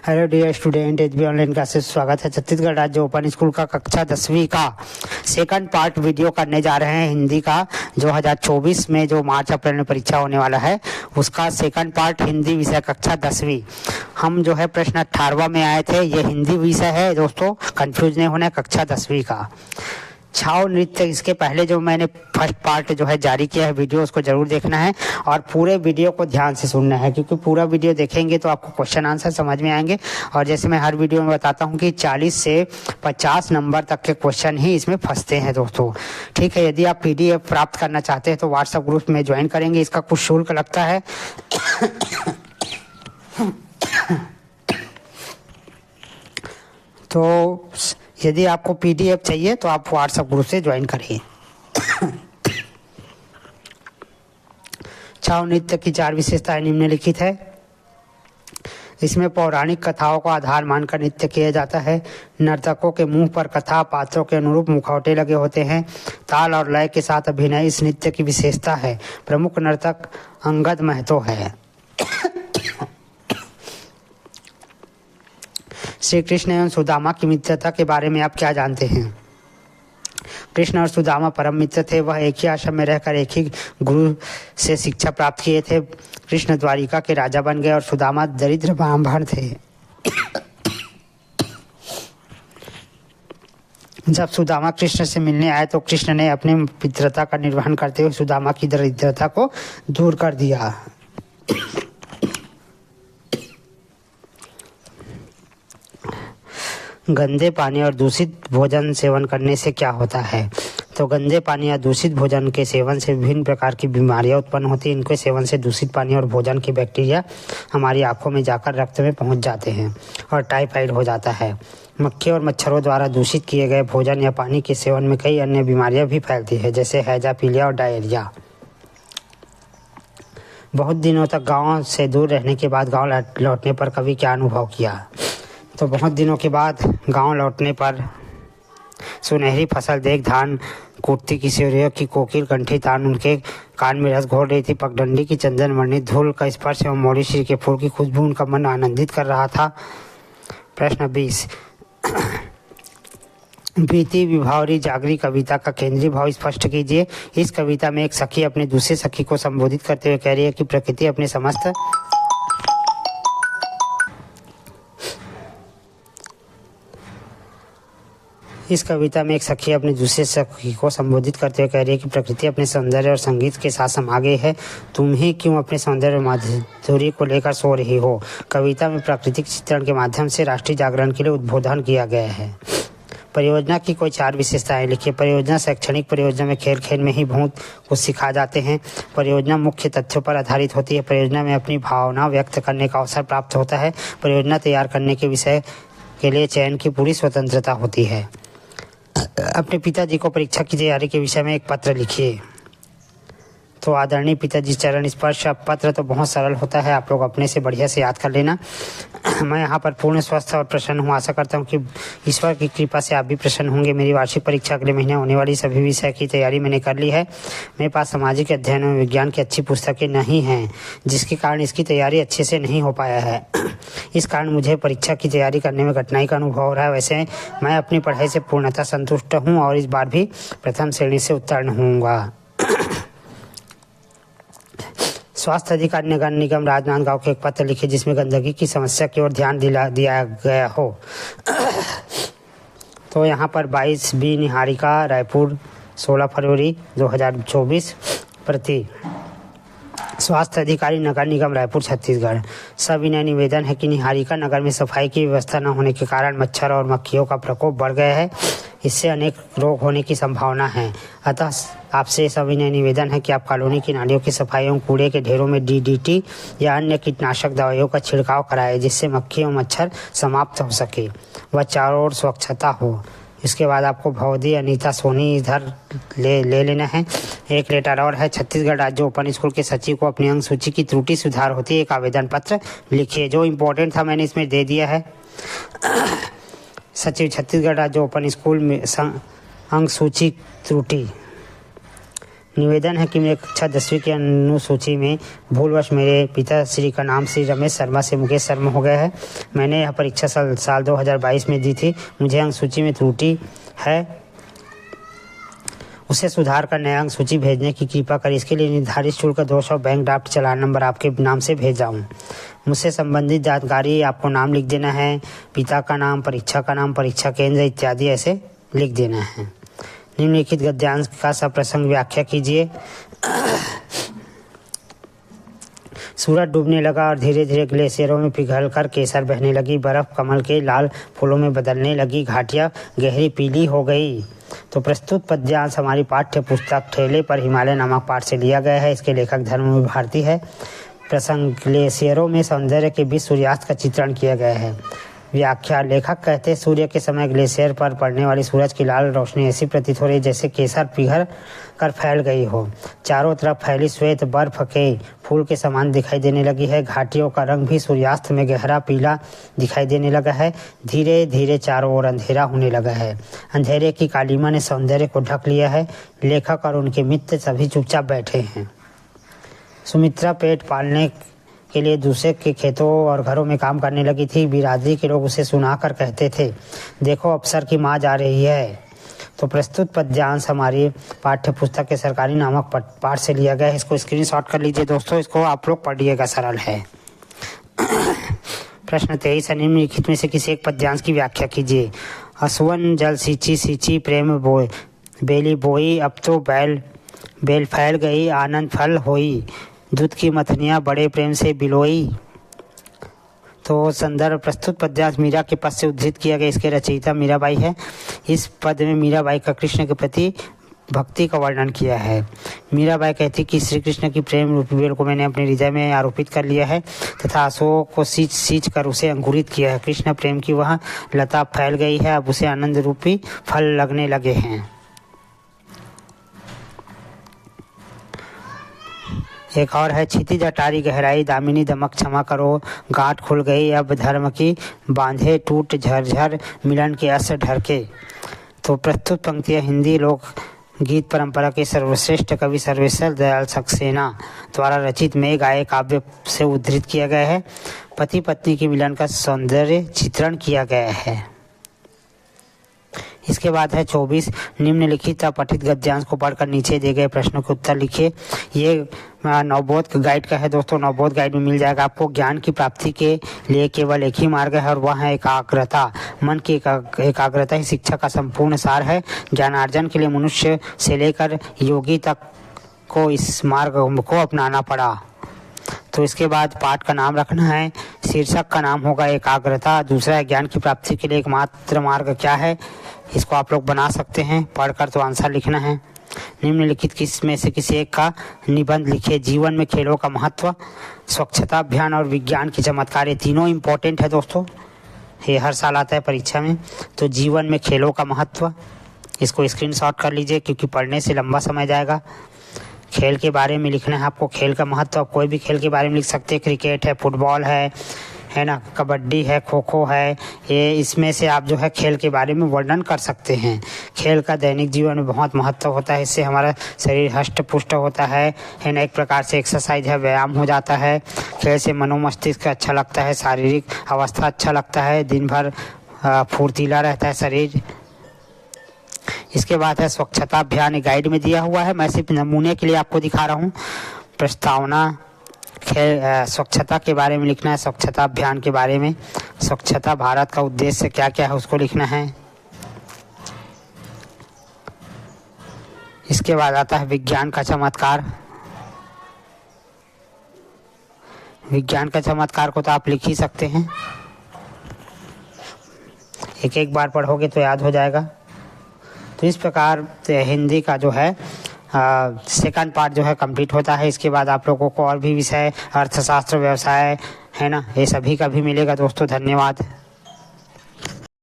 Hello dear student, HB online classes स्वागत है। छत्तीसगढ़ राज्य ओपन स्कूल का कक्षा 10वीं का सेकंड पार्ट वीडियो करने जा रहे हैं हिंदी का। 2024 में जो मार्च अप्रैल में परीक्षा होने वाला है उसका सेकंड पार्ट हिंदी विषय कक्षा 10वीं। हम जो है प्रश्न 18वां में आए थे। ये हिंदी विषय है दोस्तों, कंफ्यूज नहीं होना है, कक्षा 10वीं का। छाव नृत्य, इसके पहले जो मैंने फर्स्ट पार्ट जो है जारी किया है वीडियो, उसको जरूर देखना है और पूरे वीडियो को ध्यान से सुनना है, क्योंकि पूरा वीडियो देखेंगे तो आपको क्वेश्चन आंसर समझ में आएंगे। और जैसे मैं हर वीडियो में बताता हूं कि 40 से 50 नंबर तक के क्वेश्चन ही इसमें फंसते हैं दोस्तों। ठीक है, यदि आप PDF प्राप्त करना चाहते हैं तो व्हाट्सएप ग्रुप में ज्वाइन करेंगे। इसका कुछ शुल्क लगता है। तो यदि आपको PDF चाहिए तो आप व्हाट्सएप ग्रुप से ज्वाइन करिए। छाव नृत्य की 4 विशेषताएं निम्नलिखित है। इसमें पौराणिक कथाओं को आधार मानकर नृत्य किया जाता है। नर्तकों के मुंह पर कथा पात्रों के अनुरूप मुखौटे लगे होते हैं। ताल और लय के साथ अभिनय इस नृत्य की विशेषता है। प्रमुख नर्तक अंगद महतो है। श्री कृष्ण एवं सुदामा की मित्रता के बारे में आप क्या जानते हैं? कृष्ण और सुदामा परम मित्र थे। वह एक ही आश्रम में रहकर एक ही गुरु से शिक्षा प्राप्त किए थे। कृष्ण द्वारिका के राजा बन गए और सुदामा दरिद्र ब्राह्मण थे। जब सुदामा कृष्ण से मिलने आए तो कृष्ण ने अपनी मित्रता का निर्वहन करते हुए सुदामा की दरिद्रता को दूर कर दिया। गंदे पानी और दूषित भोजन सेवन करने से क्या होता है? तो गंदे पानी या दूषित भोजन के सेवन से विभिन्न प्रकार की बीमारियां उत्पन्न होती हैं। इनके सेवन से दूषित पानी और भोजन के बैक्टीरिया हमारी आंखों में जाकर रक्त में पहुंच जाते हैं और टाइफाइड हो जाता है। मक्खी और मच्छरों द्वारा दूषित किए गए भोजन या पानी के सेवन में कई अन्य बीमारियां भी फैलती है, जैसे हैजा, पीलिया और डायरिया। बहुत दिनों तक गाँव से दूर रहने के बाद गाँव लौटने पर कभी क्या अनुभव किया? तो बहुत दिनों के बाद गांव लौटने पर सुनहरी फसल देख धान कूटती किशोरियों की कोकिल कंठी तान उनके कान में रस घोल रही थी। पगडंडी की चंदन मणि धूल का स्पर्श एवं मोड़ी श्री के फूल की खुशबू उनका मन आनंदित कर रहा था। प्रश्न 20। बीती विभावरी जागरी कविता का केंद्रीय भाव स्पष्ट कीजिए। इस कविता में एक सखी अपने दूसरे सखी को संबोधित करते हुए कह रही है कि प्रकृति अपने समस्त इस कविता में एक सखी अपने दूसरे सखी को संबोधित करते हुए कह रही है कि प्रकृति अपने सौंदर्य और संगीत के साथ समा गई है। तुम ही क्यों अपने सौंदर्य और माधुर्य को लेकर सो रही हो? कविता में प्राकृतिक चित्रण के माध्यम से राष्ट्रीय जागरण के लिए उद्बोधन किया गया है। परियोजना की कोई 4 विशेषताएं लिखिए। परियोजना शैक्षणिक परियोजना में खेल खेल में ही बहुत कुछ सिखाए जाते हैं। परियोजना मुख्य तथ्यों पर आधारित होती है। परियोजना में अपनी भावना व्यक्त करने का अवसर प्राप्त होता है। परियोजना तैयार करने के विषय के लिए चयन की पूरी स्वतंत्रता होती है। अपने पिताजी को परीक्षा की तैयारी के विषय में एक पत्र लिखिए। तो आदरणीय पिताजी चरण स्पर्श पत्र तो बहुत सरल होता है, आप लोग अपने से बढ़िया से याद कर लेना। मैं यहाँ पर पूर्ण स्वस्थ और प्रसन्न हूँ। आशा करता हूँ कि ईश्वर की कृपा से आप भी प्रसन्न होंगे। मेरी वार्षिक परीक्षा अगले महीने होने वाली सभी विषय की तैयारी मैंने कर ली है। मेरे पास सामाजिक अध्ययन और विज्ञान की अच्छी पुस्तकें नहीं हैं, जिसके कारण इसकी तैयारी अच्छे से नहीं हो पाया है। इस कारण मुझे परीक्षा की तैयारी करने में कठिनाई का अनुभव हो रहा है। वैसे मैं अपनी पढ़ाई से पूर्णतः संतुष्ट हूँ और इस बार भी प्रथम श्रेणी से उत्तीर्ण होऊंगा। स्वास्थ्य अधिकारी नगर निगम राजनांदगांव को एक पत्र लिखे जिसमें गंदगी की समस्या की ओर ध्यान दिया गया हो। तो यहाँ पर 22 बी निहारिका रायपुर 16 फरवरी 2024 प्रति स्वास्थ्य अधिकारी नगर निगम रायपुर छत्तीसगढ़। सविनय निवेदन है कि निहारिका नगर में सफाई की व्यवस्था न होने के कारण मच्छर और मक्खियों का प्रकोप बढ़ गया है। इससे अनेक रोग होने की संभावना है। अतः आपसे सविनय निवेदन है कि आप कॉलोनी की नालियों की सफाई एवं कूड़े के ढेरों में DDT या अन्य कीटनाशक दवाइयों का छिड़काव कराएं, जिससे मक्खी और मच्छर समाप्त हो सके व चारों ओर स्वच्छता हो। इसके बाद आपको भवदी अनीता सोनी इधर ले लेना है। एक लेटर और है। छत्तीसगढ़ राज्य ओपन स्कूल के सचिव को अपनी अंक सूची की त्रुटि सुधार होती है, एक आवेदन पत्र लिखिए। जो इम्पोर्टेंट था मैंने इसमें दे दिया है। सचिव छत्तीसगढ़ राज्य ओपन स्कूल में अंक सूची त्रुटि निवेदन है कि मेरे कक्षा 10वीं की अनुसूची में भूलवश मेरे पिताश्री का नाम श्री रमेश शर्मा से मुकेश शर्मा हो गया है। मैंने यह परीक्षा साल 2022 में दी थी। मुझे अंक सूची में त्रुटि है, उसे सुधार कर नया अंक सूची भेजने की कृपा करें। इसके लिए निर्धारित शुल्क 200 बैंक ड्राफ्ट चालान नंबर आपके नाम से भेजा हूँ। मुझसे संबंधित जानकारी आपको नाम लिख देना है, पिता का नाम, परीक्षा का नाम, परीक्षा केंद्र इत्यादि ऐसे लिख देना है। निम्नलिखित गद्यांश का सप्रसंग व्याख्या कीजिए। सूरज डूबने लगा और धीरे धीरे ग्लेशियरों में पिघलकर केसर बहने लगी। बर्फ कमल के लाल फूलों में बदलने लगी। घाटियां गहरी पीली हो गई। तो प्रस्तुत पद्यांश हमारी पाठ्य पुस्तक ठेले पर हिमालय नामक पाठ से लिया गया है। इसके लेखक धर्मवीर भारती है। प्रसंग ग्लेशियरों में सौंदर्य के बीच सूर्यास्त का चित्रण किया गया है। व्याख्या, लेखक कहते हैं सूर्य के समय ग्लेशियर पर पड़ने वाली सूरज की लाल रोशनी ऐसी प्रतीत हो रही जैसे केसर पिघल कर फैल गई हो। चारों तरफ फैली श्वेत बर्फ के फूल के समान दिखाई देने लगी है। घाटियों का रंग भी सूर्यास्त में गहरा पीला दिखाई देने लगा है। धीरे धीरे चारों ओर अंधेरा होने लगा है। अंधेरे की कालीमा ने सौंदर्य को ढक लिया है। लेखक और उनके मित्र सभी चुपचाप बैठे हैं। सुमित्रा पेट पालने के लिए दूसरे के खेतों और घरों में काम करने लगी थी। बिरादरी के लोग उसे सुनाकर कहते थे, देखो अफसर की माँ जा रही है। तो प्रस्तुत पद्यांश हमारी पाठ्य पुस्तक के सरकारी नामक पाठ से लिया गया है। इसको स्क्रीनशॉट कर लीजिए दोस्तों, इसको आप लोग पढ़िएगा, सरल है। प्रश्न 23, निम्नलिखित में से किसी एक पद्यांश की व्याख्या कीजिए। असुवन जल सींची सींची प्रेम बोए बेली बोई, अब तो बेल फैल गई आनंद फल होई, दूध की मथनियाँ बड़े प्रेम से बिलोई। तो संदर्भ, प्रस्तुत पद्यांश मीरा के पद से उद्धृत किया गया। इसके रचयिता मीराबाई है। इस पद में मीराबाई का कृष्ण के प्रति भक्ति का वर्णन किया है। मीराबाई कहती कि श्री कृष्ण की प्रेम रूपी बेल को मैंने अपने हृदय में आरोपित कर लिया है तथा आंसुओं को सींच कर उसे अंकुरित किया है। कृष्ण प्रेम की वह लता फैल गई है, अब उसे आनंद रूपी फल लगने लगे हैं। एक और है, क्षितिज अटारी गहराई दामिनी दमक क्षमा करो, गांठ खुल गई अब धर्म की बांधे टूट झरझर मिलन के असर ढरके। तो प्रस्तुत पंक्तियां हिंदी लोक गीत परंपरा के सर्वश्रेष्ठ कवि सर्वेश्वर दयाल सक्सेना द्वारा रचित में गाये काव्य से उद्धृत किया गया है। पति पत्नी के मिलन का सौंदर्य चित्रण किया गया है। इसके बाद है 24, निम्नलिखित पठित गद्यांश को पढ़कर नीचे दिए गए प्रश्नों के उत्तर लिखिए। ये नवबोध गाइड का है दोस्तों। नवबोध गाइड में मिल जाएगा आपको। ज्ञान की प्राप्ति के लिए केवल एक ही मार्ग है और वह है एकाग्रता। मन की एकाग्रता ही शिक्षा का संपूर्ण सार है। ज्ञानार्जन के लिए मनुष्य से लेकर योगी तक को इस मार्ग को अपनाना पड़ा। तो इसके बाद पाठ का नाम रखना है। शीर्षक का नाम होगा एकाग्रता। दूसरा है ज्ञान की प्राप्ति के लिए एकमात्र मार्ग क्या है। इसको आप लोग बना सकते हैं, पढ़कर तो आंसर लिखना है। निम्नलिखित किस में से किसी एक का निबंध लिखिए। जीवन में खेलों का महत्व, स्वच्छता अभियान और विज्ञान की चमत्कार, ये तीनों इम्पोर्टेंट है दोस्तों। ये हर साल आता है परीक्षा में। तो जीवन में खेलों का महत्व, इसको स्क्रीनशॉट कर लीजिए क्योंकि पढ़ने से लंबा समय जाएगा। खेल के बारे में लिखना है आपको। खेल का महत्व, आप कोई भी खेल के बारे में लिख सकते हैं। क्रिकेट है, फुटबॉल है ना, कबड्डी है, खो खो है। ये इसमें से आप जो है खेल के बारे में वर्णन कर सकते हैं। खेल का दैनिक जीवन में बहुत महत्व होता है। इससे हमारा शरीर हष्ट पुष्ट होता है ना। एक प्रकार से एक्सरसाइज है, व्यायाम हो जाता है। खेल से मनोमस्तिष्क अच्छा लगता है, शारीरिक अवस्था अच्छा लगता है, दिन भर फुर्तीला रहता है शरीर। इसके बाद है स्वच्छता अभियान। गाइड में दिया हुआ है, मैं सिर्फ नमूने के लिए आपको दिखा रहा हूँ। प्रस्तावना, स्वच्छता के बारे में लिखना है। स्वच्छता अभियान के बारे में, स्वच्छता भारत का उद्देश्य क्या क्या है उसको लिखना है। इसके बाद आता है विज्ञान का चमत्कार। विज्ञान का चमत्कार को तो आप लिख ही सकते हैं, एक बार पढ़ोगे तो याद हो जाएगा। तो इस प्रकार हिंदी का जो है सेकंड पार्ट जो है कंप्लीट होता है। इसके बाद आप लोगों को और भी विषय, अर्थशास्त्र, व्यवसाय है ना, ये सभी का भी मिलेगा दोस्तों। धन्यवाद।